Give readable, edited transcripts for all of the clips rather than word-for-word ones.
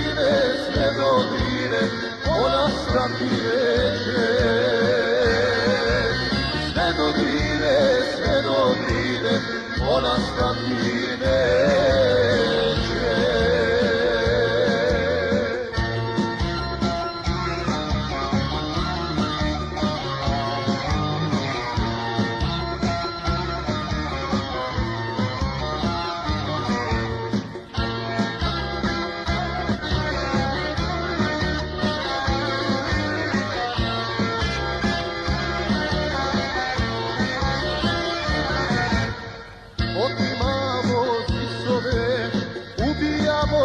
Drine, sve do Drine, ona stati neće. Sve do Drine, sve do Drine, ona stati neće. Otimamo zisove, ubijamo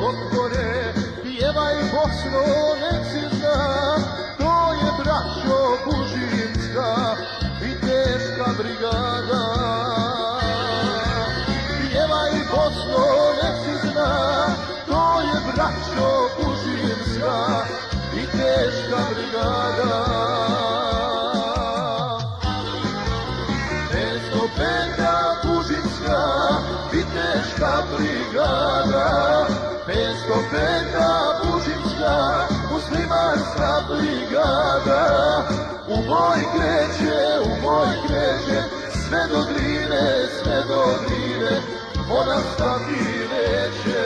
doktore, pjevaj Bosno, nek si zna, to je braćo Bužinska, viteška brigada. Pjevaj Bosno, nek si zna, to je braćo Bužinska, viteška brigada. Viteška brigada, 505. Bužinska, muslimanska brigada. U boj kreće, sve do Drine, sve do Drine, ona stati neće.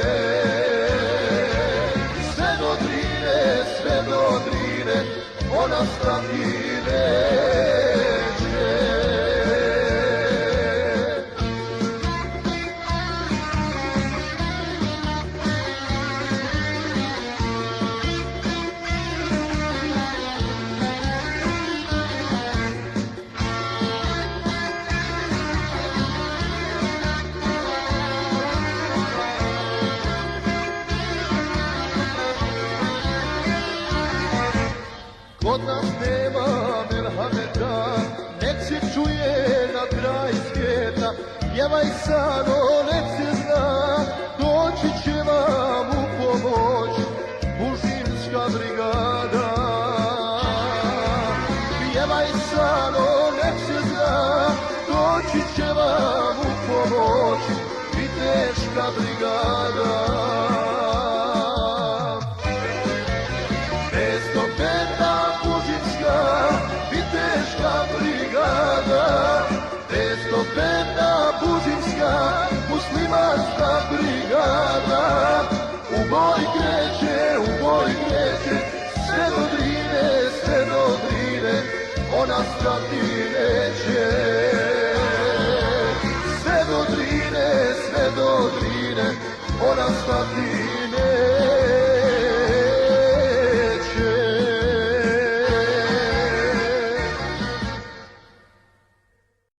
Sve do Drine, sve do Drine, ona stati neće. Kod nas nema merhameta, nek se čuje na kraj svijeta. Pjevaj Sano, nek se zna, doći će vam u pomoć Bužinska brigada. Pjevaj Sano, nek se zna, doći će vam u pomoć viteška brigada. 505. Bužinska, viteška brigada. 505. Bužinska, muslimanska brigada. U boj kreće, sve do Drine, sve do Drine, ona stati neće. Sve do Drine, sve do Drine, ona stati neće.